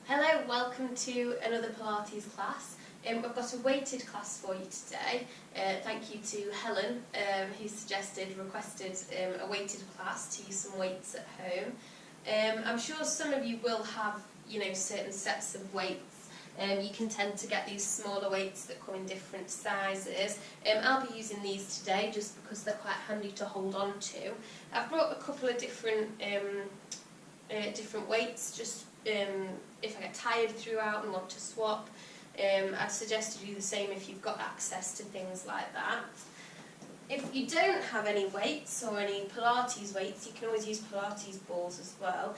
Hello, welcome to another Pilates class. We've got a weighted class for you today. Thank you to Helen who requested a weighted class to use some weights at home. I'm sure some of you will have, certain sets of weights. You can tend to get these smaller weights that come in different sizes. I'll be using these today just because they're quite handy to hold on to. I've brought a couple of different weights just if I get tired throughout and want to swap. I'd suggest you do the same if you've got access to things like that. If you don't have any weights or any Pilates weights, you can always use Pilates balls as well.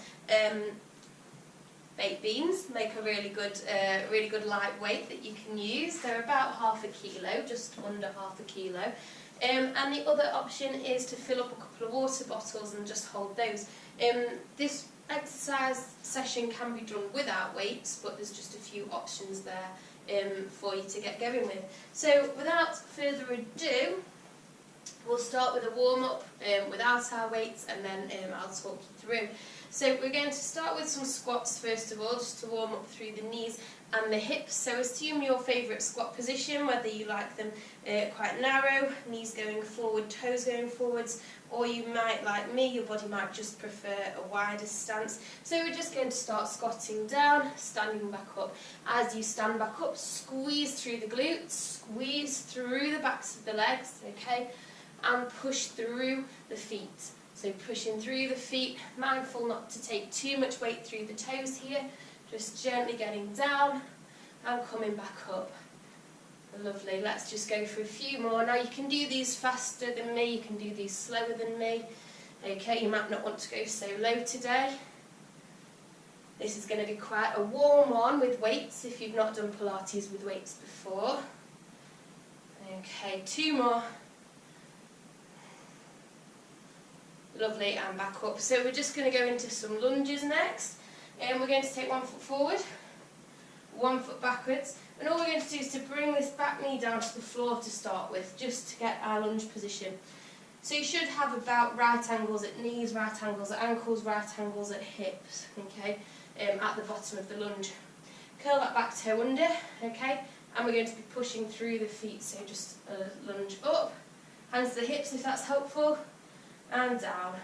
Baked beans make a really good light weight that you can use. They're about half a kilo, just under half a kilo. And the other option is to fill up a couple of water bottles and just hold those. This exercise session can be done without weights, but there's just a few options there for you to get going with. So without further ado, we'll start with a warm-up without our weights, and then I'll talk you through. So we're going to start with some squats first of all, just to warm up through the knees and the hips. So assume your favourite squat position, whether you like them quite narrow, knees going forward, toes going forwards, or you might, like me, your body might just prefer a wider stance. So we're just going to start squatting down, standing back up. As you stand back up, squeeze through the glutes, squeeze through the backs of the legs, okay, and push through the feet. So pushing through the feet, mindful not to take too much weight through the toes here, just gently getting down and coming back up. Lovely, let's just go for a few more. Now you can do these faster than me, you can do these slower than me. Okay, you might not want to go so low today. This is going to be quite a warm one with weights if you've not done Pilates with weights before. Okay, two more. Lovely, and back up. So we're just going to go into some lunges next. And we're going to take 1 foot forward, 1 foot backwards. And all we're going to do is to bring this back knee down to the floor to start with, just to get our lunge position. So you should have about right angles at knees, right angles at ankles, right angles at hips, okay, at the bottom of the lunge. Curl that back toe under, okay, and we're going to be pushing through the feet, so just a lunge up, hands to the hips if that's helpful, and down.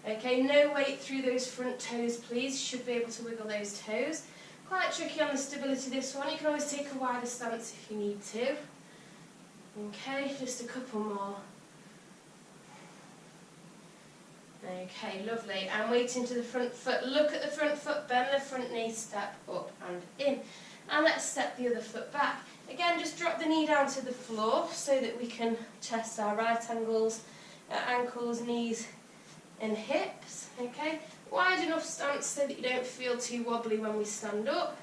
Okay, no weight through those front toes please, you should be able to wiggle those toes. Quite tricky on the stability this one, you can always take a wider stance if you need to. Okay, just a couple more. Okay, lovely, and weight into the front foot, look at the front foot, bend the front knee, step up and in. And let's step the other foot back. Again, just drop the knee down to the floor so that we can test our right angles, ankles, knees and hips, okay? Wide enough stance so that you don't feel too wobbly when we stand up.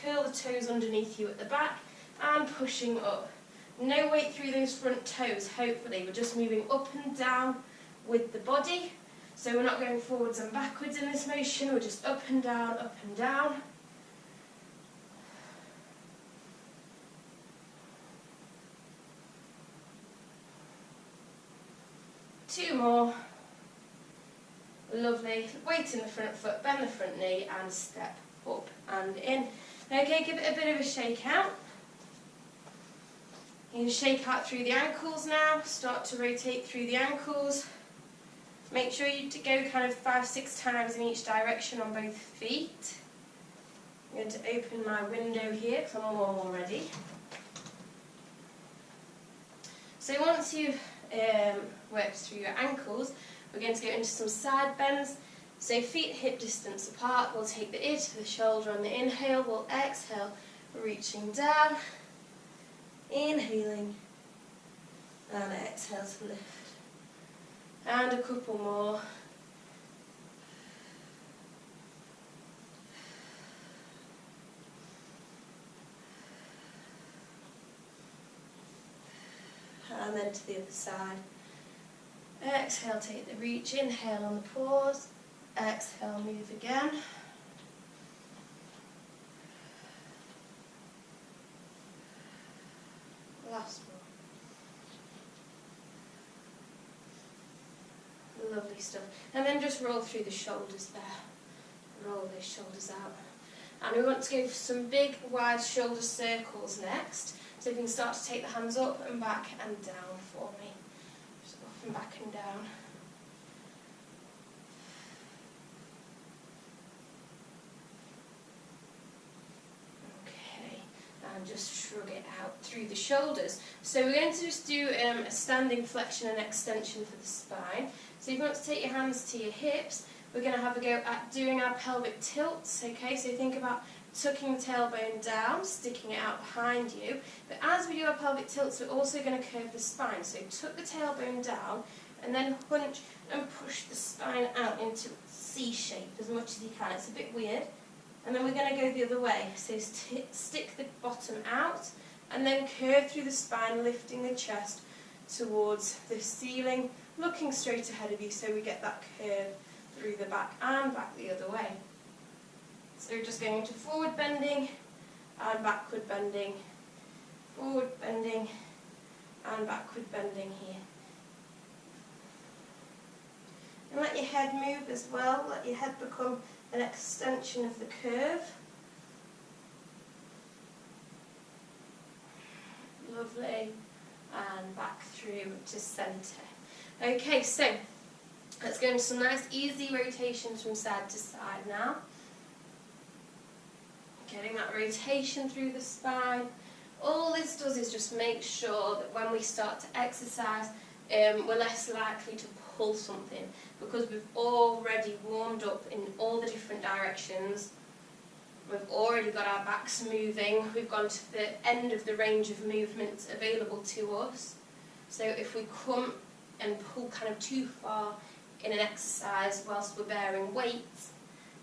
Curl the toes underneath you at the back and pushing up. No weight through those front toes, hopefully. We're just moving up and down with the body. So we're not going forwards and backwards in this motion, we're just up and down, up and down. Two more. Lovely. Weight in the front foot, bend the front knee and step up and in. Okay, give it a bit of a shake out. You can shake out through the ankles now, start to rotate through the ankles. Make sure you go kind of 5-6 times in each direction on both feet. I'm going to open my window here because I'm warm already. So once you've worked through your ankles, we're going to go into some side bends. So feet hip distance apart, we'll take the ear to the shoulder on the inhale, we'll exhale, reaching down, inhaling, and exhale to lift. And a couple more. And then to the other side. Exhale, take the reach, inhale on the pause, exhale, move again. Last one. Lovely stuff. And then just roll through the shoulders there. Roll those shoulders out. And we want to go for some big, wide shoulder circles next. So you can start to take the hands up and back and down for me. Just up and back and down. Okay, and just shrug it out through the shoulders. So we're going to just do a standing flexion and extension for the spine. So if you want to take your hands to your hips, we're going to have a go at doing our pelvic tilts. Okay, so think about tucking the tailbone down, sticking it out behind you. But as we do our pelvic tilts, we're also going to curve the spine. So tuck the tailbone down and then hunch and push the spine out into C shape as much as you can. It's a bit weird. And then we're going to go the other way. So stick the bottom out and then curve through the spine, lifting the chest towards the ceiling, looking straight ahead of you so we get that curve through the back and back the other way. So we're just going into forward bending and backward bending, forward bending and backward bending here. And let your head move as well, let your head become an extension of the curve. Lovely. And back through to centre. Okay, so let's go into some nice easy rotations from side to side now. Getting that rotation through the spine. All this does is just make sure that when we start to exercise, we're less likely to pull something because we've already warmed up in all the different directions. We've already got our backs moving. We've gone to the end of the range of movements available to us. So if we come and pull kind of too far in an exercise whilst we're bearing weights,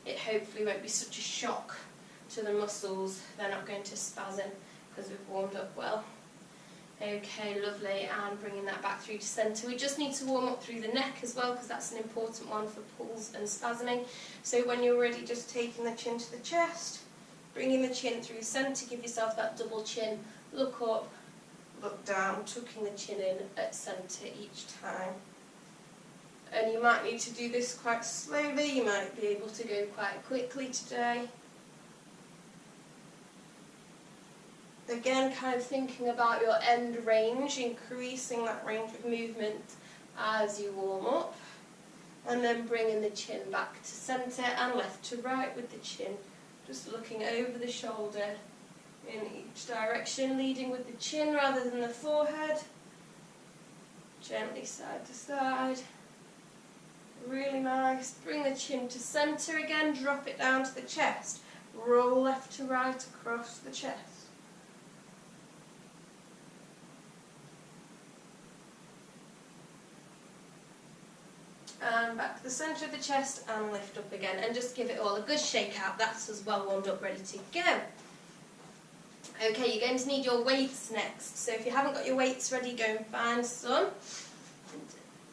it hopefully won't be such a shock to the muscles. They're not going to spasm because we've warmed up well. Okay, lovely, and bringing that back through to centre. We just need to warm up through the neck as well because that's an important one for pulls and spasming. So when you're ready, just taking the chin to the chest, bringing the chin through centre, give yourself that double chin, look up, look down, tucking the chin in at centre each time. And you might need to do this quite slowly, you might be able to go quite quickly today. Again, kind of thinking about your end range, increasing that range of movement as you warm up. And then bringing the chin back to centre and left to right with the chin. Just looking over the shoulder in each direction, leading with the chin rather than the forehead. Gently side to side. Really nice. Bring the chin to centre again, drop it down to the chest. Roll left to right across the chest. And back to the centre of the chest and lift up again. And just give it all a good shake out. That's us well warmed up, ready to go. Okay, you're going to need your weights next. So if you haven't got your weights ready, go and find some.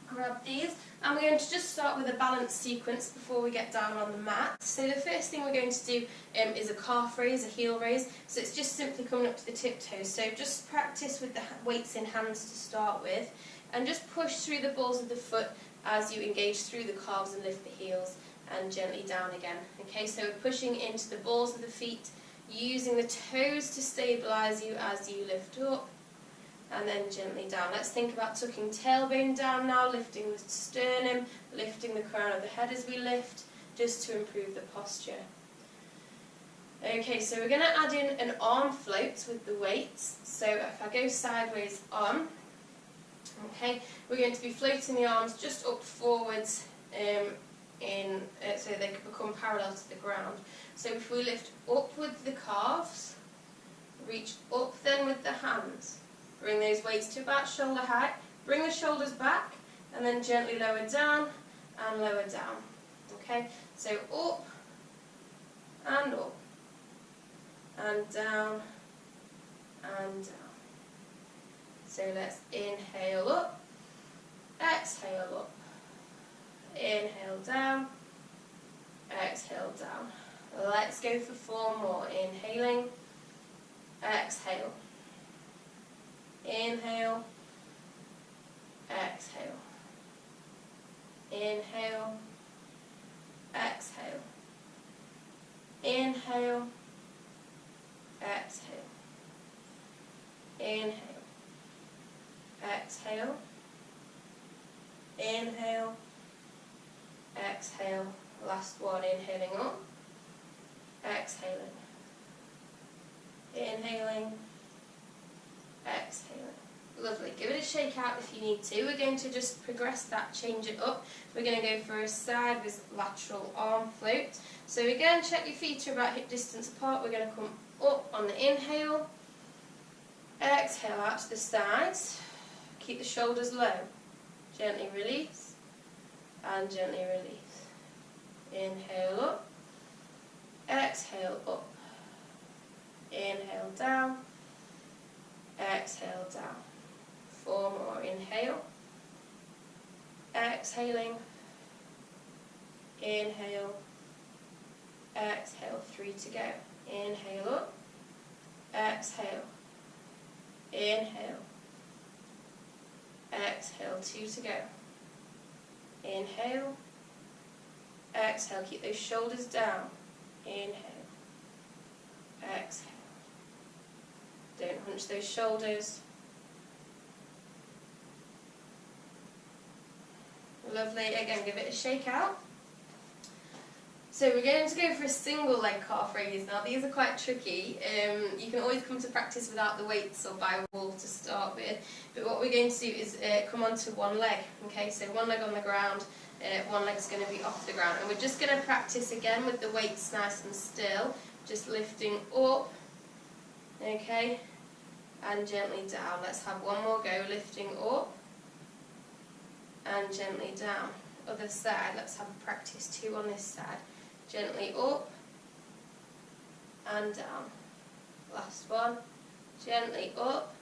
Grab these. And we're going to just start with a balance sequence before we get down on the mat. So the first thing we're going to do is a calf raise, a heel raise. So it's just simply coming up to the tiptoes. So just practice with the weights in hands to start with. And just push through the balls of the foot as you engage through the calves and lift the heels and gently down again. Okay, so we're pushing into the balls of the feet, using the toes to stabilise you as you lift up and then gently down. Let's think about tucking tailbone down now, lifting the sternum, lifting the crown of the head as we lift, just to improve the posture. Okay, so we're going to add in an arm float with the weights. So if I go sideways on, okay, we're going to be floating the arms just up forwards so they can become parallel to the ground. So if we lift up with the calves, reach up then with the hands, bring those weights to about shoulder height, bring the shoulders back and then gently lower down and lower down. Okay, so up and down and down. So let's inhale up, exhale up, inhale down, exhale down. Let's go for 4 more. Inhaling, exhale, inhale, exhale, inhale, exhale, Inhale, exhale, inhale, exhale, inhale, exhale. Last one, inhaling up, exhaling, inhaling, exhaling. Lovely. Give it a shake out if you need to. We're going to just progress that, change it up. We're going to go for a side with lateral arm float. So again, check your feet are about hip distance apart. We're going to come up on the inhale, exhale out to the sides. Keep the shoulders low. Gently release and gently release. Inhale up, exhale up, inhale down, exhale down. 4 more, inhale, exhaling, inhale, exhale, 3 to go. Inhale up, exhale, inhale, exhale, 2 to go. Inhale, exhale, keep those shoulders down. Inhale, exhale. Don't hunch those shoulders. Lovely. Again, give it a shake out. So we're going to go for a single leg calf raise now. These are quite tricky. You can always come to practice without the weights or by a wall to start with. But what we're going to do is come onto one leg. Okay, so one leg on the ground, one leg's going to be off the ground. And we're just going to practice again with the weights nice and still. Just lifting up, okay, and gently down. Let's have one more go. Lifting up and gently down. Other side, let's have a practice 2 on this side. Gently up and down. Last one. Gently up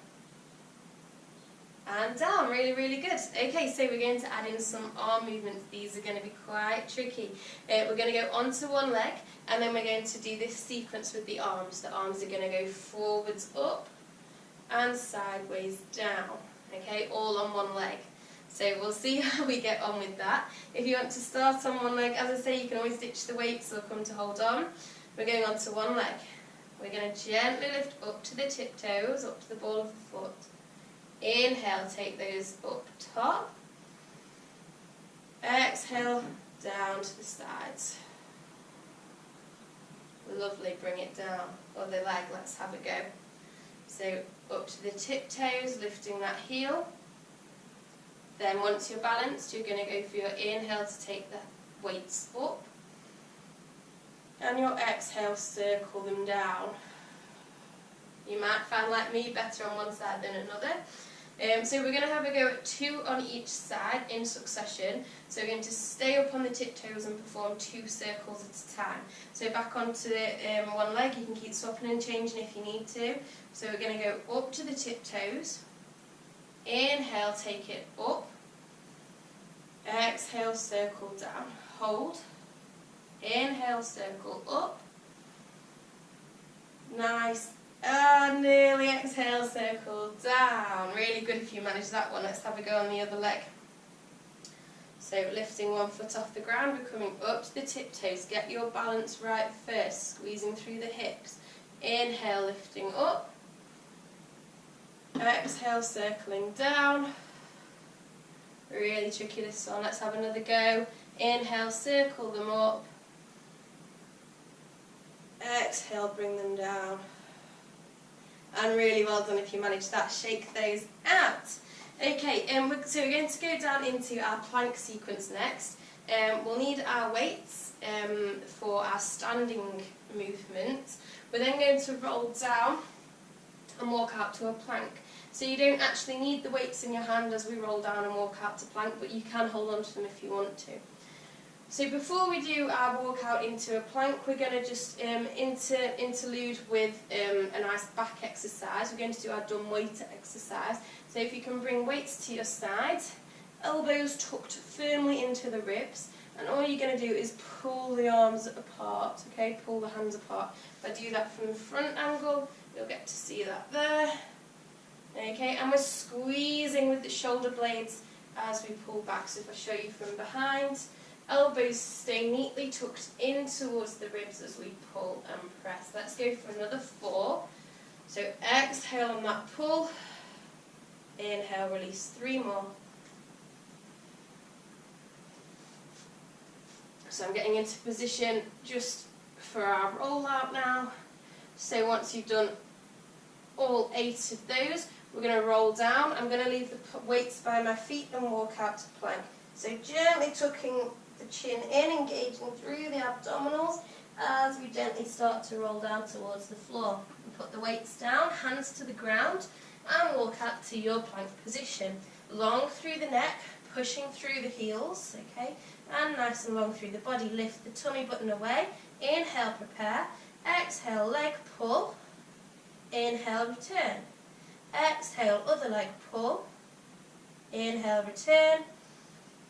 and down. Really, really good. Okay, so we're going to add in some arm movements. These are going to be quite tricky. We're going to go onto one leg and then we're going to do this sequence with the arms. The arms are going to go forwards up and sideways down. Okay, all on one leg. So we'll see how we get on with that. If you want to start on one leg, as I say, you can always ditch the weights or come to hold on. We're going on to one leg. We're going to gently lift up to the tiptoes, up to the ball of the foot. Inhale, take those up top. Exhale, down to the sides. Lovely, bring it down. Other leg, let's have a go. So up to the tiptoes, lifting that heel. Then once you're balanced, you're going to go for your inhale to take the weights up. And your exhale, circle them down. You might find, like me, better on one side than another. So we're going to have a go at 2 on each side in succession. So we're going to stay up on the tiptoes and perform 2 circles at a time. So back onto one leg, you can keep swapping and changing if you need to. So we're going to go up to the tiptoes. Inhale, take it up. Exhale, circle down. Hold. Inhale, circle up. Nice. And nearly exhale, circle down. Really good if you manage that one. Let's have a go on the other leg. So lifting one foot off the ground, we're coming up to the tiptoes. Get your balance right first, squeezing through the hips. Inhale, lifting up. Exhale, circling down. Really tricky this one. Let's have another go. Inhale, circle them up. Exhale, bring them down. And really well done if you manage that. Shake those out. Okay, so we're going to go down into our plank sequence next. We'll need our weights for our standing movement. We're then going to roll down and walk out to a plank. So you don't actually need the weights in your hand as we roll down and walk out to plank, but you can hold on to them if you want to. So before we do our walk out into a plank, we're going to just interlude with a nice back exercise. We're going to do our dumb weight exercise. So if you can bring weights to your sides, elbows tucked firmly into the ribs, and all you're going to do is pull the arms apart, okay, pull the hands apart. If I do that from the front angle, you'll get to see that there. Okay, and we're squeezing with the shoulder blades as we pull back. So if I show you from behind, Elbows stay neatly tucked in towards the ribs as we pull and press. Let's go for another 4. So exhale on that pull. Inhale, release. 3 more. So I'm getting into position just for our roll out now. So once you've done all 8 of those, we're going to roll down. I'm going to leave the weights by my feet and walk out to plank. So gently tucking the chin in, engaging through the abdominals as we gently start to roll down towards the floor. And put the weights down, hands to the ground, and walk out to your plank position. Long through the neck, pushing through the heels, okay, and nice and long through the body. Lift the tummy button away. Inhale, prepare. Exhale, leg pull. Inhale, return. Exhale, other leg pull. Inhale, return.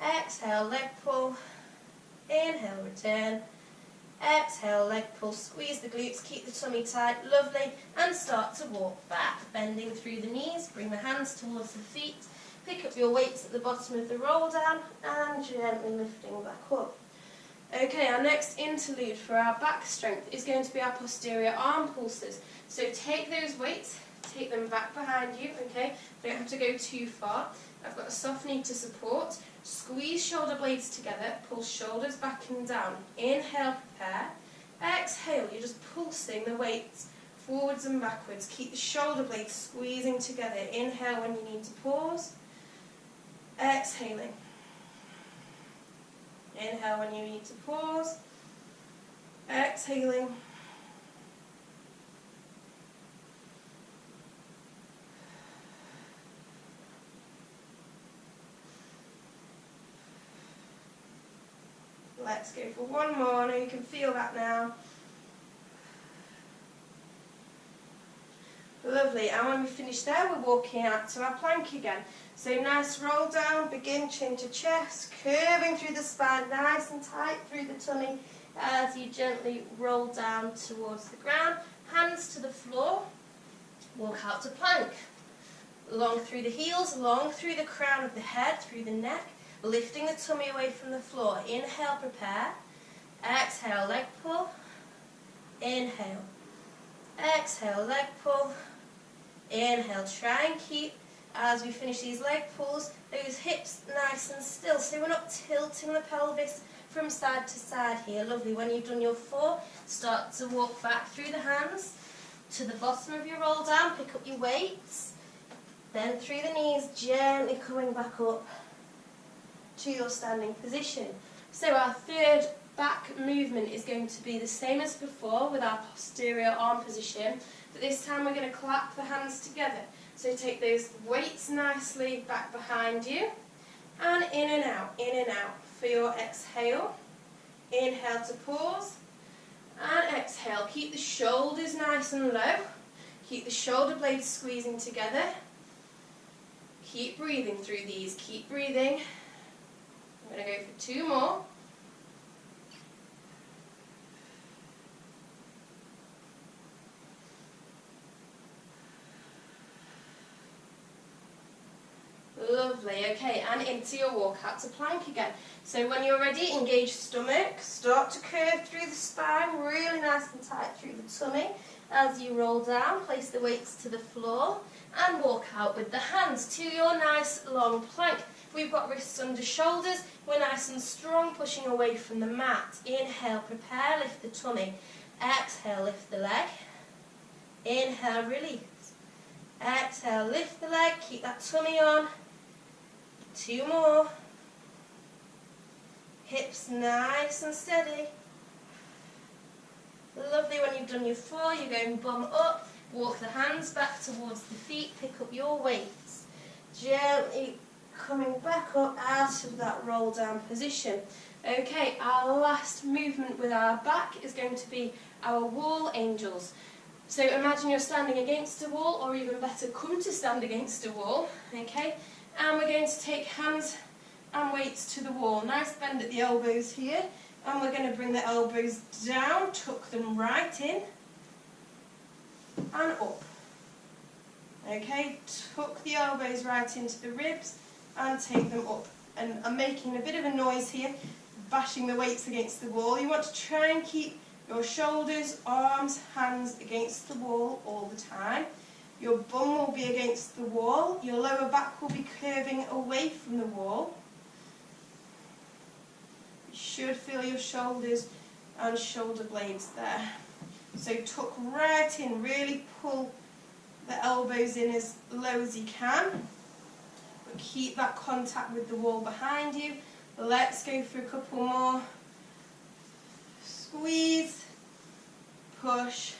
Exhale, leg pull. Inhale, return. Exhale, leg pull. Squeeze the glutes, keep the tummy tight. Lovely. And start to walk back, bending through the knees. Bring the hands towards the feet. Pick up your weights at the bottom of the roll down and gently lifting back up. Okay, our next interlude for our back strength is going to be our posterior arm pulses. So take those weights, take them back behind you, okay? Don't have to go too far. I've got a soft knee to support. Squeeze shoulder blades together, pull shoulders back and down. Inhale, prepare. Exhale, you're just pulsing the weights forwards and backwards. Keep the shoulder blades squeezing together. Inhale when you need to pause. Exhaling. Inhale when you need to pause. Exhaling. Let's go for one more. I know you can feel that now. Lovely, and when we finish there, we're walking out to our plank again. So nice roll down, begin chin to chest, curving through the spine, nice and tight through the tummy as you gently roll down towards the ground. Hands to the floor, walk out to plank. Long through the heels, long through the crown of the head, through the neck, lifting the tummy away from the floor. Inhale, prepare. Exhale, leg pull. Inhale. Exhale, leg pull. Inhale, try and keep, as we finish these leg pulls, those hips nice and still, so we're not tilting the pelvis from side to side here. Lovely. When you've done your 4, start to walk back through the hands to the bottom of your roll down, pick up your weights, then through the knees, gently coming back up to your standing position. So our third back movement is going to be the same as before with our posterior arm position, but this time we're going to clap the hands together. So take those weights nicely back behind you and in and out for your exhale. Inhale to pause and exhale. Keep the shoulders nice and low. Keep the shoulder blades squeezing together. Keep breathing through these. Keep breathing. I'm going to go for 2 more. Lovely, okay, and into your walk out to plank again. So when you're ready, engage stomach, start to curve through the spine, really nice and tight through the tummy. As you roll down, place the weights to the floor and walk out with the hands to your nice long plank. We've got wrists under shoulders, we're nice and strong, pushing away from the mat. Inhale, prepare, lift the tummy. Exhale, lift the leg. Inhale, release. Exhale, lift the leg, keep that tummy on. 2 more. Hips nice and steady. Lovely. When you've done your 4, you're going bum up. Walk the hands back towards the feet. Pick up your weights. Gently coming back up out of that roll down position. Okay, our last movement with our back is going to be our wall angels. So imagine you're standing against a wall, or even better, come to stand against a wall. Okay, and we're going to take hands and weights to the wall. Nice bend at the elbows here, and we're going to bring the elbows down, tuck them right in and up. Okay, tuck the elbows right into the ribs and take them up. And I'm making a bit of a noise here. bashing the weights against the wall. You want to try and keep your shoulders, arms, hands against the wall all the time. Your bum will be against the wall. Your lower back will be curving away from the wall. You should feel your shoulders and shoulder blades there. So tuck right in, really pull the elbows in as low as you can. But keep that contact with the wall behind you. Let's go for a couple more. Squeeze, push,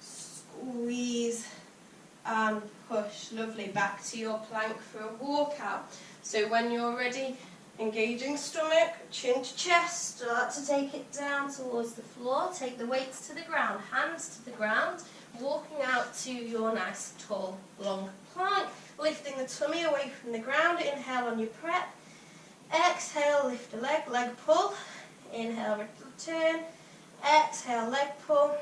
squeeze and push. Lovely. Back to your plank for a walkout. So when you're ready, engaging stomach, chin to chest, start to take it down towards the floor. Take the weights to the ground, hands to the ground, walking out to your nice tall long plank, lifting the tummy away from the ground. Inhale on your prep. Exhale, lift a leg, leg pull. Inhale, return. Exhale, leg pull.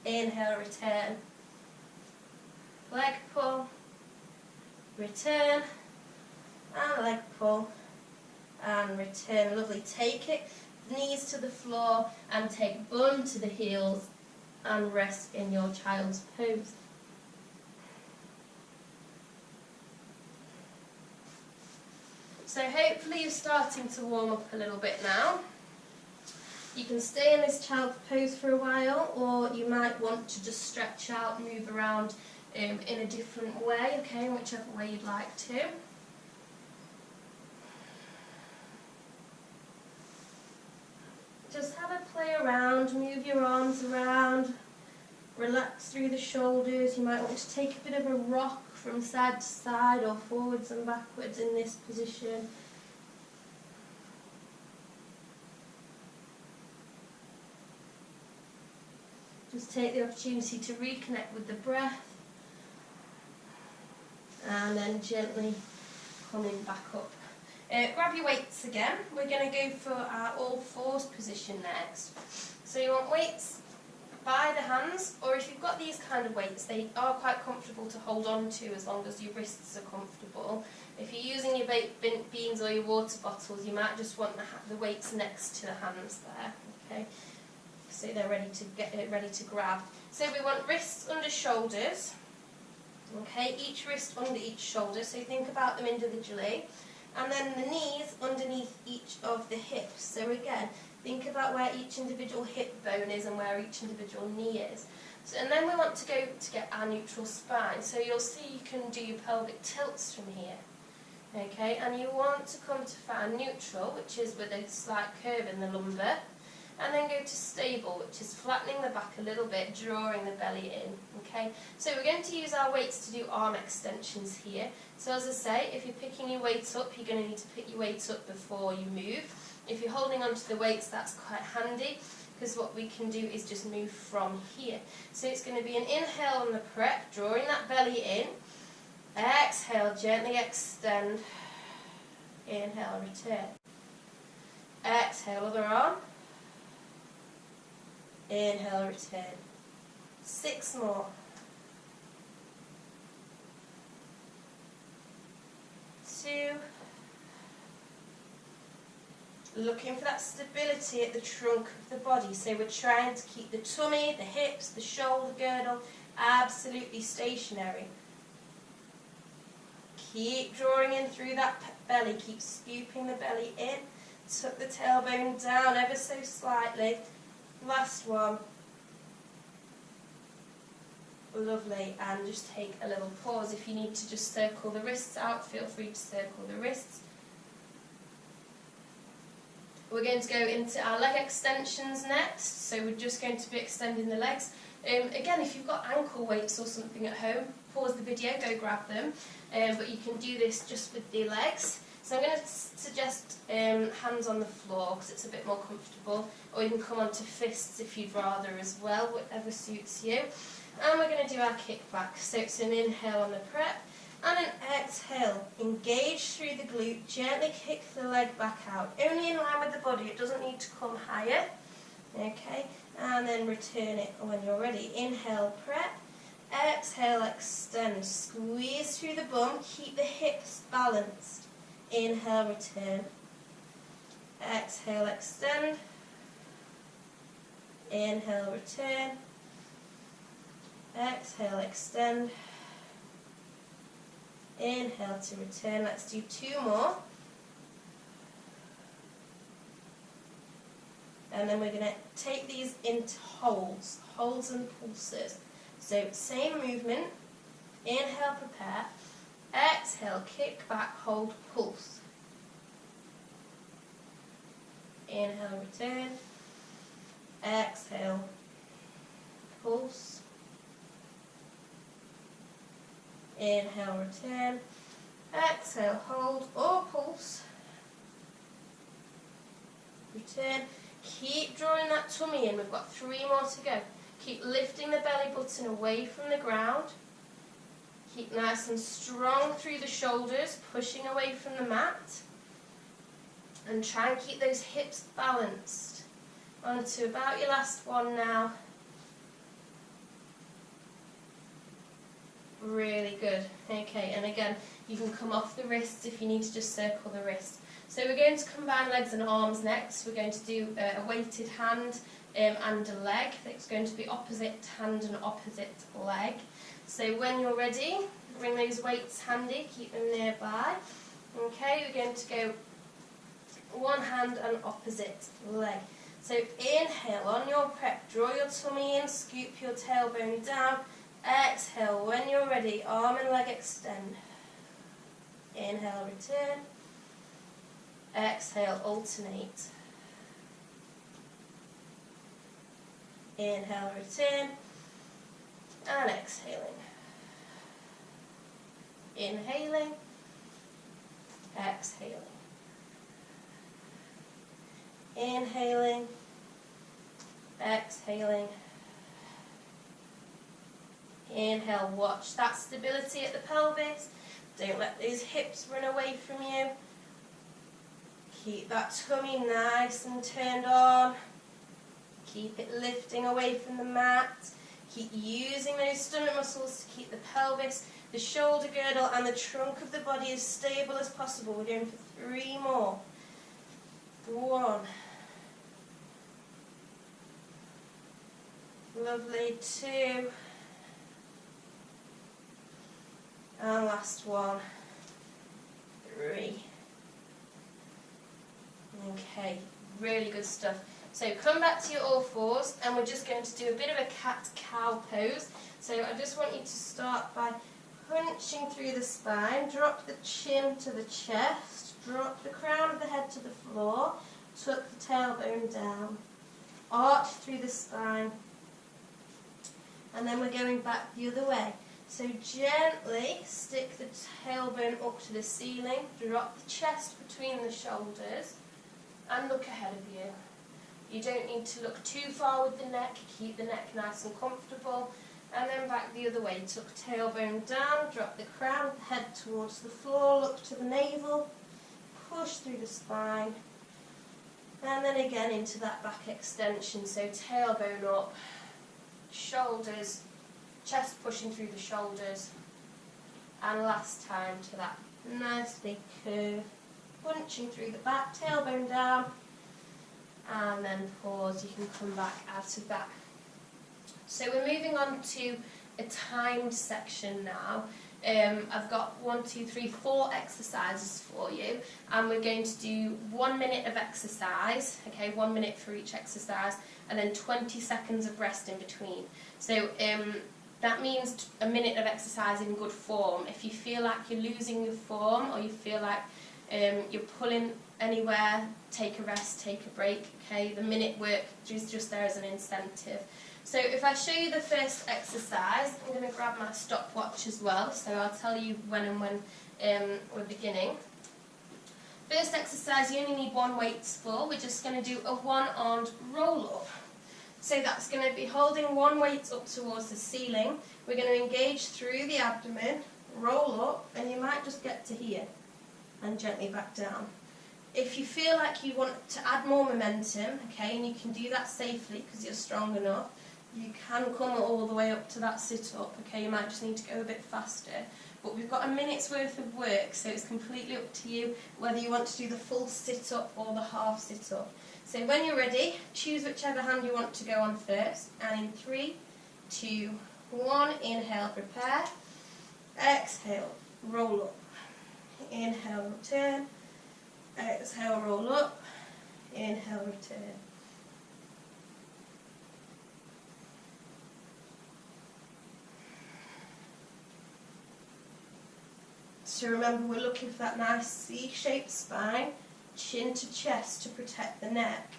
Inhale, return. Leg pull. Return. And leg pull. And return. Lovely. Take it, knees to the floor, and take bum to the heels and rest in your child's pose. So hopefully you're starting to warm up a little bit now. You can stay in this child's pose for a while, or you might want to just stretch out, move around in a different way, okay, whichever way you'd like to. Just have a play around, move your arms around, relax through the shoulders. You might want to take a bit of a rock from side to side or forwards and backwards in this position. Just take the opportunity to reconnect with the breath and then gently coming back up. Grab your weights again. We're going to go for our all fours position next. So you want weights by the hands, or if you've got these kind of weights, they are quite comfortable to hold on to as long as your wrists are comfortable. If you're using your baked beans or your water bottles, you might just want the weights next to the hands there, okay? So they're ready to grab. So we want wrists under shoulders, okay? Each wrist under each shoulder, so think about them individually. And then the knees underneath each of the hips. So again, think about where each individual hip bone is and where each individual knee is. So, and then we want to go to get our neutral spine. So you'll see you can do your pelvic tilts from here. Okay, and you want to come to find neutral, which is with a slight curve in the lumbar. And then go to stable, which is flattening the back a little bit, drawing the belly in. Okay, so we're going to use our weights to do arm extensions here. So as I say, if you're picking your weights up, you're going to need to pick your weights up before you move. If you're holding onto the weights, that's quite handy, because what we can do is just move from here. So it's going to be an inhale on the prep, drawing that belly in. Exhale, gently extend. Inhale, return. Exhale, other arm. Inhale, return. 6 more. 2. Looking for that stability at the trunk of the body. So we're trying to keep the tummy, the hips, the shoulder girdle absolutely stationary. Keep drawing in through that belly. Keep scooping the belly in. Tuck the tailbone down ever so slightly. Last one. Lovely. And just take a little pause. If you need to just circle the wrists out, feel free to circle the wrists. We're going to go into our leg extensions next. So we're just going to be extending the legs. Again, if you've got ankle weights or something at home, pause the video, go grab them. But you can do this just with the legs. So I'm going to suggest hands on the floor because it's a bit more comfortable, or you can come onto fists if you'd rather as well, whatever suits you. And we're going to do our kickback. So it's an inhale on the prep and an exhale. Engage through the glute, gently kick the leg back out, only in line with the body, it doesn't need to come higher. Okay, and then return it when you're ready. Inhale, prep. Exhale, extend. Squeeze through the bum, keep the hips balanced. Inhale, return. exhale, extend, inhale, return, exhale, extend, inhale to return. Let's do 2 more. And then we're going to take these into holds and pulses. So same movement, inhale, prepare, exhale, kick back, hold, pulse. Inhale, return, exhale, pulse, inhale, return, exhale, hold or pulse, return. Keep drawing that tummy in. We've got 3 more to go. Keep lifting the belly button away from the ground. Keep nice and strong through the shoulders, pushing away from the mat. And try and keep those hips balanced. On to about your last one now. Really good. Okay, and again, you can come off the wrists if you need to just circle the wrist. So we're going to combine legs and arms next. We're going to do a weighted hand and a leg. It's going to be opposite hand and opposite leg. So when you're ready, bring those weights handy, keep them nearby. Okay, we're going to go one hand and opposite leg. So inhale, on your prep, draw your tummy in, scoop your tailbone down. Exhale, when you're ready, arm and leg extend. Inhale, return. Exhale, alternate. Inhale, return. And exhaling. Inhaling. Exhaling. Inhaling. Exhaling. Inhale, watch that stability at the pelvis. Don't let those hips run away from you. Keep that tummy nice and turned on. Keep it lifting away from the mat. Keep using those stomach muscles to keep the pelvis, the shoulder girdle and the trunk of the body as stable as possible. We're going for 3 more. 1. Lovely. 2. And last one. 3. Okay, really good stuff. So come back to your all fours and we're just going to do a bit of a cat-cow pose. So I just want you to start by punching through the spine, drop the chin to the chest, drop the crown of the head to the floor, tuck the tailbone down, arch through the spine, and then we're going back the other way. So gently stick the tailbone up to the ceiling, drop the chest between the shoulders, and look ahead of you. You don't need to look too far with the neck, keep the neck nice and comfortable, and then back the other way. Tuck tailbone down, drop the crown of the head towards the floor, look to the navel, push through the spine, and then again into that back extension. So tailbone up, shoulders, chest pushing through the shoulders, and last time to that nice big curve, punching through the back, tailbone down, and then pause. You can come back out of that. So we're moving on to a timed section now. I've got 4 exercises for you, and we're going to do 1 minute of exercise, okay, 1 minute for each exercise, and then 20 seconds of rest in between. So that means a minute of exercise in good form. If you feel like you're losing your form, or you feel like you're pulling anywhere, take a rest, take a break, okay? The minute work is just there as an incentive. So if I show you the first exercise, I'm going to grab my stopwatch as well, so I'll tell you when we're beginning. First exercise you only need 1 weight for. We're just going to do a 1-armed roll-up. So that's going to be holding 1 weight up towards the ceiling. We're going to engage through the abdomen, roll up, and you might just get to here and gently back down. If you feel like you want to add more momentum, okay, and you can do that safely because you're strong enough, you can come all the way up to that sit-up, okay, you might just need to go a bit faster. but we've got a minute's worth of work, so it's completely up to you whether you want to do the full sit-up or the half sit-up. So when you're ready, choose whichever hand you want to go on first, and in 3, 2, 1, inhale, prepare, exhale, roll up, inhale, return, exhale, roll up, inhale, return. So remember, we're looking for that nice C-shaped spine, chin to chest to protect the neck.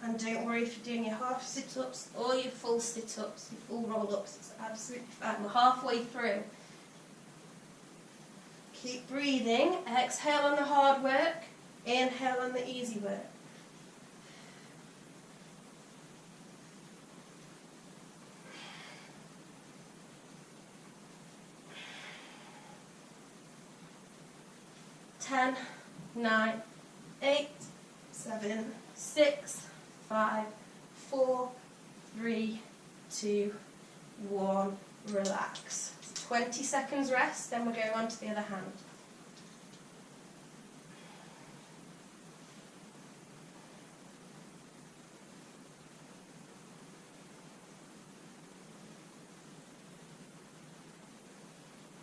And don't worry if you're doing your half sit-ups or your full sit-ups, your full roll-ups, it's absolutely fine. We're halfway through. Keep breathing. Exhale on the hard work, inhale on the easy work. Ten, 9, 8, 7, 6, 5, 4, 3, 2, 1, relax. 20 seconds rest, then we're going on to the other hand.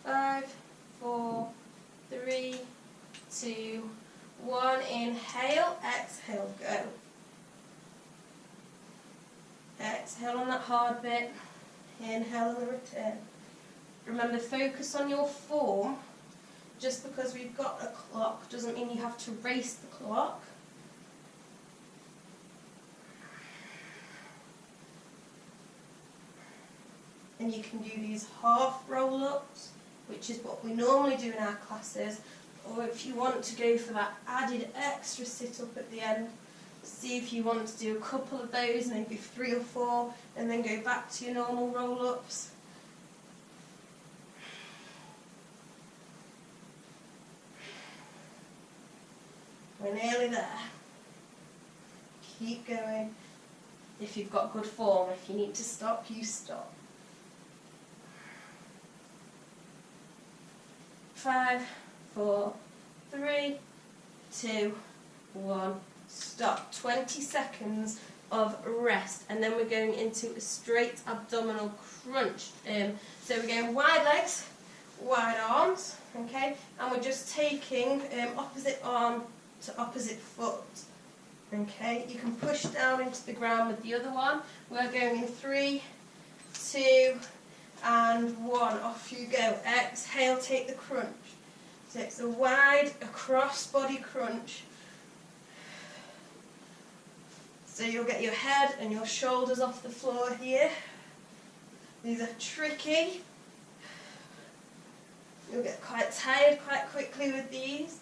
Five, 4, 3, 2, 1, inhale, exhale, go. Exhale on that hard bit, inhale on the return. Remember, focus on your form. Just because we've got a clock doesn't mean you have to race the clock. And you can do these half roll-ups, which is what we normally do in our classes. Or if you want to go for that added extra sit-up at the end, see if you want to do a couple of those, maybe 3 or 4, and then go back to your normal roll-ups. We're nearly there. Keep going. If you've got good form, if you need to stop, you stop. 5, 4, 3, 2, 1, stop. 20 seconds of rest, and then we're going into a straight abdominal crunch. So we're going wide legs, wide arms, okay, and we're just taking opposite arm to opposite foot. Okay, you can push down into the ground with the other one. We're going in 3, 2, and 1. Off you go. Exhale, take the crunch. So it's a wide across body crunch. So you'll get your head and your shoulders off the floor here. These are tricky. You'll get quite tired quite quickly with these.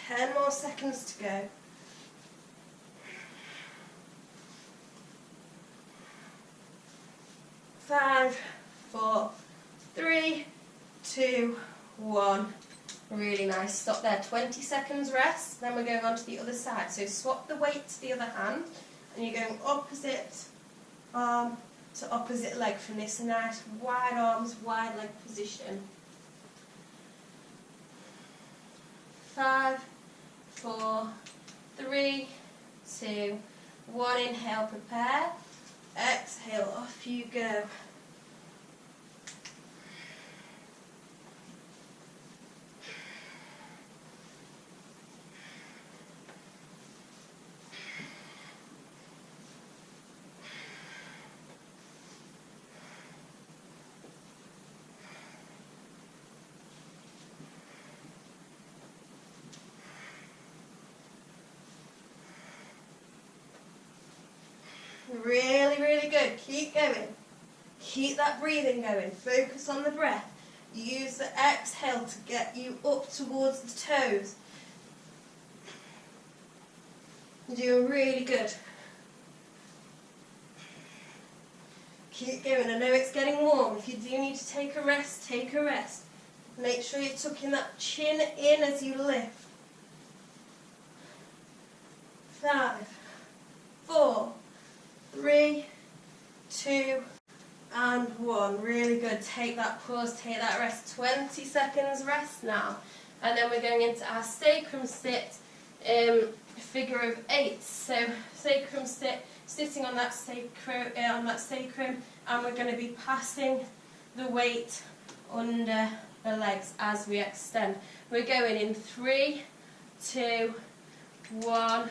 Ten more seconds to go. 5, 4, 3, 2, 1. Really nice. Stop there. 20 seconds rest. Then we're going on to the other side. So swap the weight to the other hand, and you're going opposite arm to opposite leg from this nice wide arms, wide leg position. 5, 4, 3, 2, 1. Inhale, prepare. Exhale, off you go. Really, really good. Keep going. Keep that breathing going. Focus on the breath. Use the exhale to get you up towards the toes. You're doing really good. Keep going. I know it's getting warm. If you do need to take a rest, take a rest. Make sure you're tucking that chin in as you lift. 5, 4, 3, 2, and 1. Really good. Take that pause, take that rest. 20 seconds rest now. And then we're going into our sacrum sit, figure of 8. So sacrum sit, sitting on that sacrum, and we're going to be passing the weight under the legs as we extend. We're going in 3, 2, 1,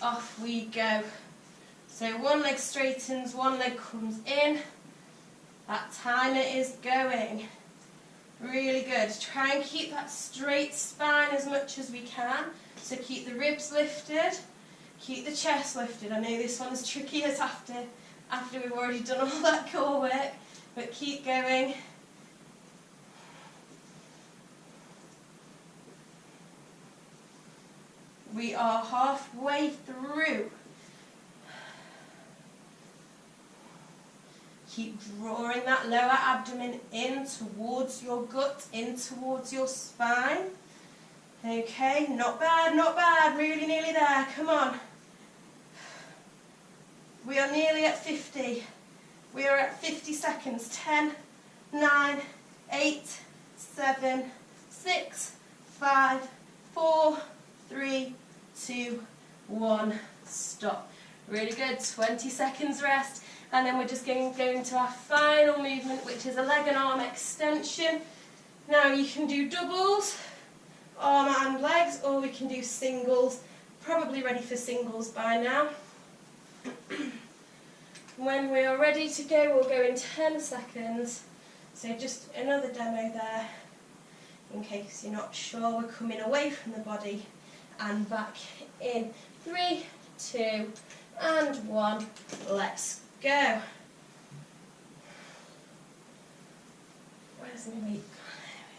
off we go. So one leg straightens, one leg comes in. That timer is going. Really good. Try and keep that straight spine as much as we can. So keep the ribs lifted, keep the chest lifted. I know this one's tricky as after we've already done all that core work, but keep going. We are halfway through. Keep drawing that lower abdomen in towards your gut, in towards your spine. Okay, not bad, really nearly there, come on. We are nearly at 50. We are at 50 seconds. 10, 9, 8, 7, 6, 5, 4, 3, 2, 1, stop. Really good, 20 seconds rest. And then we're just going to our final movement, which is a leg and arm extension. Now you can do doubles, arm and legs, or we can do singles. Probably ready for singles by now. When we are ready to go, we'll go in 10 seconds. So just another demo there, in case you're not sure. We're coming away from the body and back in 3, 2, and 1. Let's go. Where's my weight? There we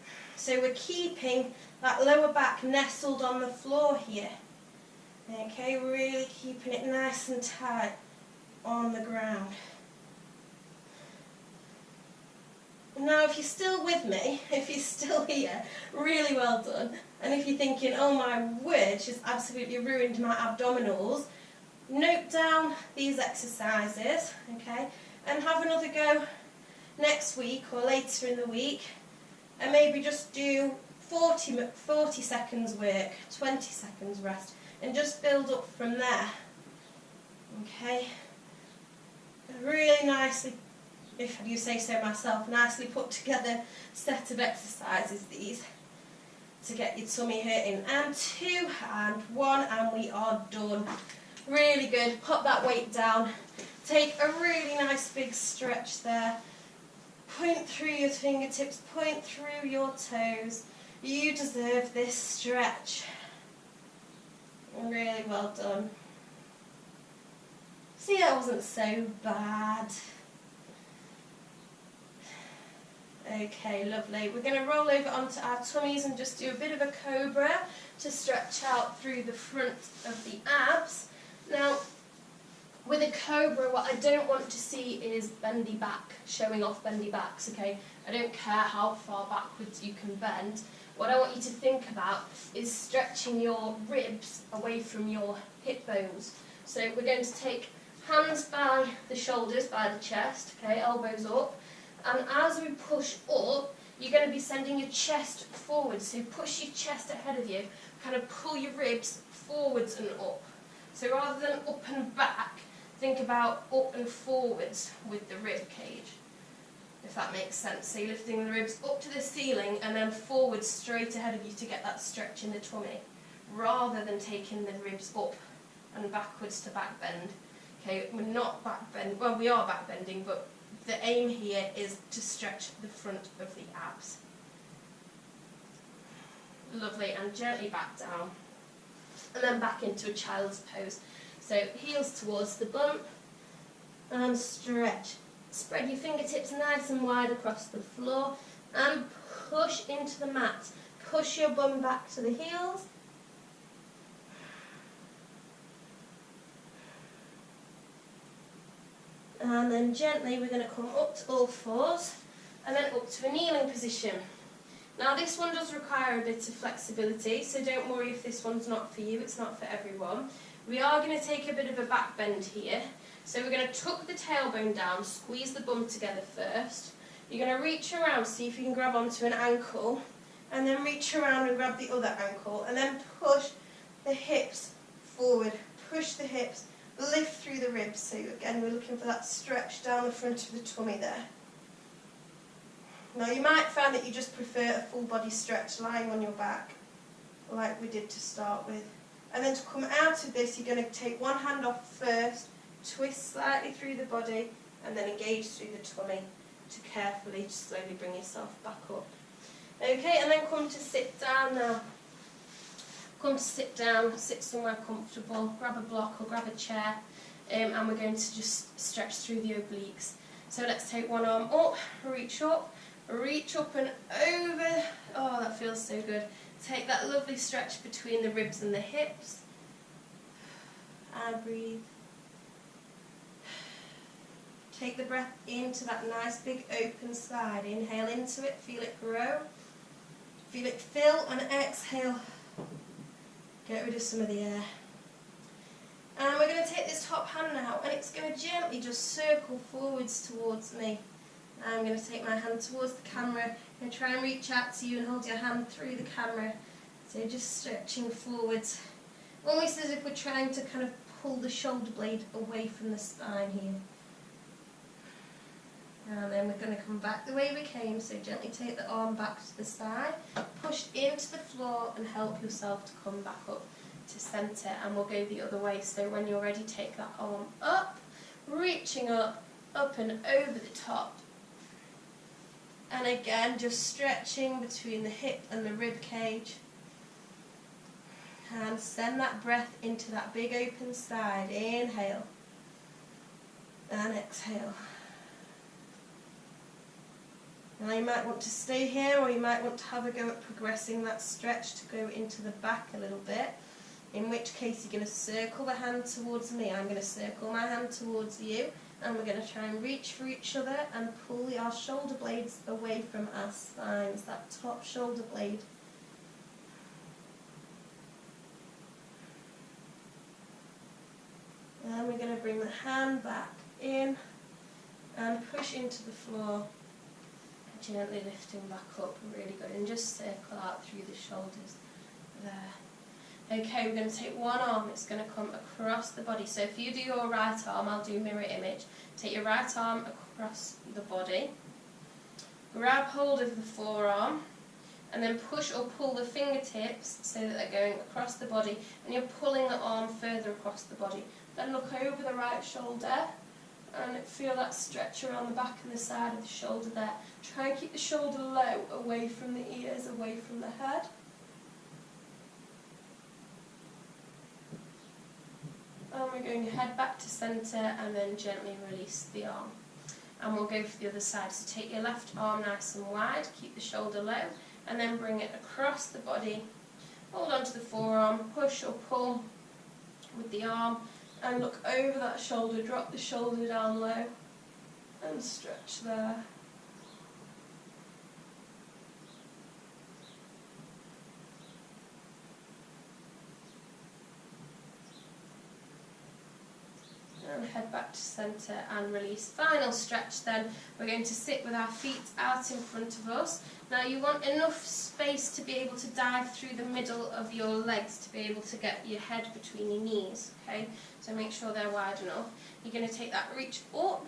are. So we're keeping that lower back nestled on the floor here. Okay, really keeping it nice and tight on the ground. Now if you're still with me, if you're still here, really well done. And if you're thinking, oh my word, she's absolutely ruined my abdominals, note down these exercises, okay, and have another go next week or later in the week, and maybe just do 40 seconds work, 20 seconds rest, and just build up from there, okay. Really nicely, if you say so myself, nicely put together set of exercises these to get your tummy hurting. And 2 and 1, and we are done. Really good. Pop that weight down. Take a really nice big stretch there. Point through your fingertips, point through your toes. You deserve this stretch. Really well done. See, that wasn't so bad. Okay, lovely. We're going to roll over onto our tummies and just do a bit of a cobra to stretch out through the front of the abs. Now, with a cobra, what I don't want to see is bendy back, showing off bendy backs, okay? I don't care how far backwards you can bend. What I want you to think about is stretching your ribs away from your hip bones. So we're going to take hands by the shoulders, by the chest, okay, elbows up. And as we push up, you're going to be sending your chest forward. So push your chest ahead of you, kind of pull your ribs forwards and up. So rather than up and back, think about up and forwards with the rib cage, if that makes sense. So you're lifting the ribs up to the ceiling and then forward straight ahead of you to get that stretch in the tummy, rather than taking the ribs up and backwards to back bend. Okay, we're not back bend. Well, we are back bending, but the aim here is to stretch the front of the abs. Lovely, and gently back down. And then back into a child's pose. So heels towards the bum and stretch. Spread your fingertips nice and wide across the floor and push into the mat. Push your bum back to the heels. And then gently we're going to come up to all fours and then up to a kneeling position. Now this one does require a bit of flexibility, so don't worry if this one's not for you, it's not for everyone. We are going to take a bit of a back bend here. So we're going to tuck the tailbone down, squeeze the bum together first. You're going to reach around, see if you can grab onto an ankle, and then reach around and grab the other ankle, and then push the hips forward. Push the hips, lift through the ribs. So again, we're looking for that stretch down the front of the tummy there. Now you might find that you just prefer a full body stretch lying on your back, like we did to start with. And then to come out of this, you're going to take one hand off first, twist slightly through the body, and then engage through the tummy to carefully, just slowly bring yourself back up. Okay, and then come to sit down now. Come to sit down, sit somewhere comfortable, grab a block or grab a chair, and we're going to just stretch through the obliques. So let's take one arm up, reach up and over. Oh, that feels so good. Take that lovely stretch between the ribs and the hips. And breathe. Take the breath into that nice big open side. Inhale into it, feel it grow. Feel it fill and exhale. Get rid of some of the air. And we're going to take this top hand now and it's going to gently just circle forwards towards me. I'm going to take my hand towards the camera and try and reach out to you and hold your hand through the camera. So just stretching forwards. Almost as if we're trying to kind of pull the shoulder blade away from the spine here. And then we're going to come back the way we came, so gently take the arm back to the side, push into the floor and help yourself to come back up to centre, and we'll go the other way. So when you're ready, take that arm up, reaching up and over the top. And again, just stretching between the hip and the rib cage. And send that breath into that big open side. Inhale and exhale. Now you might want to stay here, or you might want to have a go at progressing that stretch to go into the back a little bit, in which case you're going to circle the hand towards me, I'm going to circle my hand towards you, and we're going to try and reach for each other and pull our shoulder blades away from our spines, that top shoulder blade. And we're going to bring the hand back in and push into the floor. Gently lifting back up, really good, and just circle out through the shoulders there. Okay, we're going to take one arm, it's going to come across the body. So if you do your right arm, I'll do mirror image. Take your right arm across the body, grab hold of the forearm, and then push or pull the fingertips so that they're going across the body, and you're pulling the arm further across the body. Then look over the right shoulder, and feel that stretch around the back and the side of the shoulder there. Try and keep the shoulder low, away from the ears, away from the head. And we're going to head back to centre and then gently release the arm. And we'll go for the other side. So take your left arm nice and wide, keep the shoulder low, and then bring it across the body. Hold onto the forearm, push or pull with the arm, and look over that shoulder, drop the shoulder down low, and stretch there. And head back to centre and release. Final stretch then, we're going to sit with our feet out in front of us. Now you want enough space to be able to dive through the middle of your legs to be able to get your head between your knees, okay? So make sure they're wide enough. You're going to take that reach up,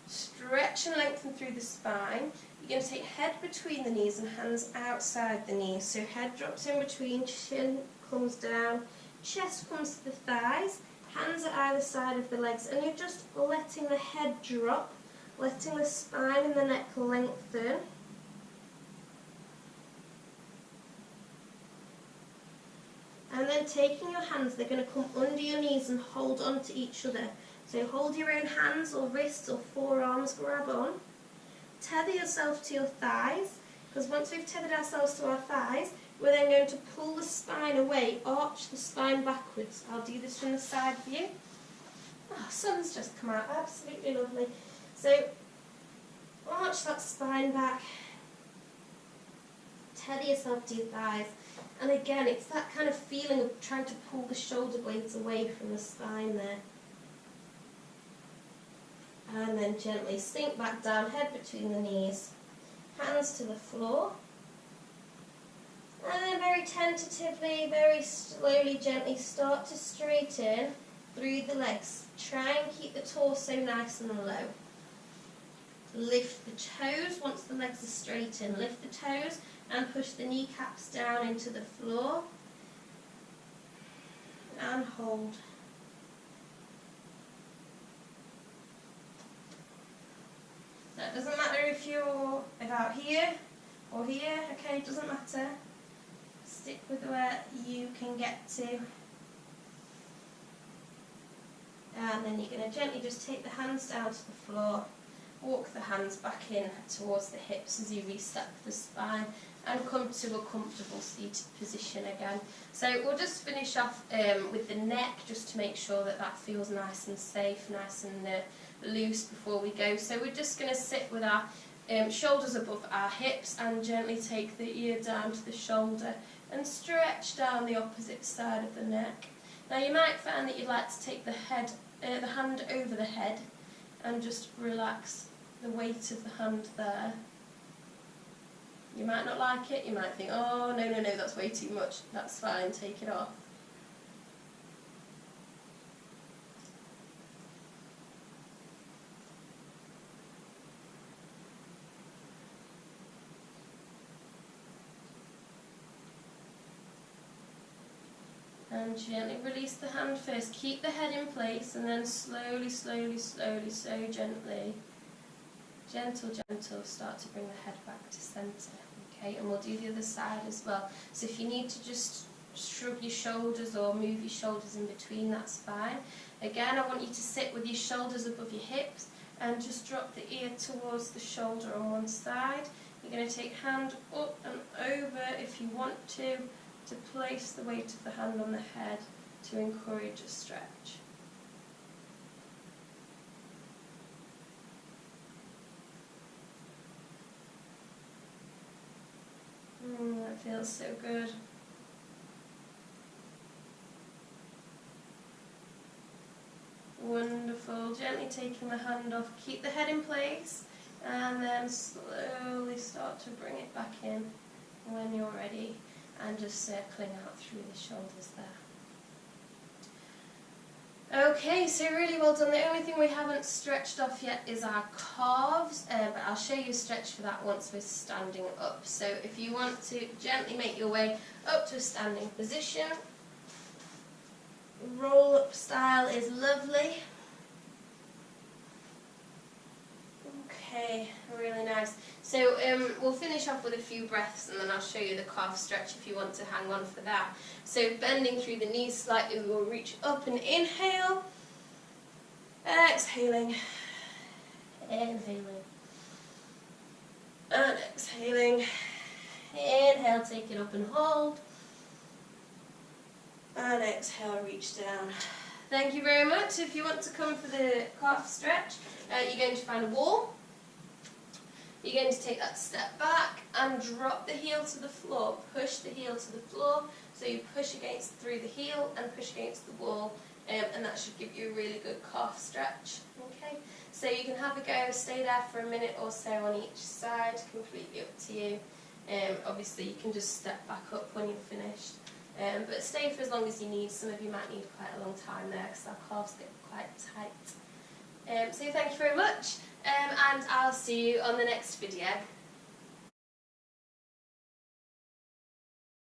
stretch and lengthen through the spine. You're going to take head between the knees and hands outside the knees. So head drops in between, chin comes down, chest comes to the thighs, hands at either side of the legs, and you're just letting the head drop, letting the spine and the neck lengthen. And then taking your hands, they're going to come under your knees and hold on to each other. So hold your own hands or wrists or forearms, grab on. Tether yourself to your thighs, because once we've tethered ourselves to our thighs, we're then going to pull the spine away, arch the spine backwards. I'll do this from the side view. Oh, sun's just come out, absolutely lovely. So arch that spine back, tether yourself to your thighs, and again it's that kind of feeling of trying to pull the shoulder blades away from the spine there. And then gently sink back down, head between the knees, hands to the floor. And then very tentatively, very slowly, gently start to straighten through the legs. Try and keep the torso nice and low. Lift the toes once the legs are straightened. Lift the toes and push the kneecaps down into the floor. And hold. So it doesn't matter if you're about here or here, okay, it doesn't matter. Stick with where you can get to. And then you're going to gently just take the hands down to the floor, walk the hands back in towards the hips as you restep the spine and come to a comfortable seated position again. So we'll just finish off with the neck just to make sure that that feels nice and safe, nice and loose before we go. So we're just going to sit with our shoulders above our hips and gently take the ear down to the shoulder and stretch down the opposite side of the neck. Now you might find that you'd like to take the hand over the head and just relax the weight of the hand there. You might not like it, you might think, oh no, that's way too much. That's fine, take it off. And gently release the hand first. Keep the head in place and then slowly, so gently, gentle, start to bring the head back to centre. Okay, and we'll do the other side as well. So if you need to just shrug your shoulders or move your shoulders in between, that's fine. Again, I want you to sit with your shoulders above your hips and just drop the ear towards the shoulder on one side. You're going to take hand up and over if you want to place the weight of the hand on the head to encourage a stretch. That feels so good. Wonderful. Gently taking the hand off, keep the head in place and then slowly start to bring it back in when you're ready. And just circling out through the shoulders there. Okay, so really well done. The only thing we haven't stretched off yet is our calves, but I'll show you a stretch for that once we're standing up. So if you want to gently make your way up to a standing position, roll up style is lovely. Okay, really nice. So we'll finish off with a few breaths and then I'll show you the calf stretch if you want to hang on for that. So bending through the knees slightly, we'll reach up and inhale, exhaling, inhaling, and exhaling. Inhale, take it up and hold, and exhale, reach down. Thank you very much. If you want to come for the calf stretch, you're going to find a wall. You're going to take that step back and drop the heel to the floor. Push the heel to the floor. So you push through the heel and push against the wall, and that should give you a really good calf stretch. Okay. So you can have a go. Stay there for a minute or so on each side. Completely up to you. Obviously, you can just step back up when you're finished. But stay for as long as you need. Some of you might need quite a long time there because our calves get quite tight. So thank you very much. And I'll see you on the next video.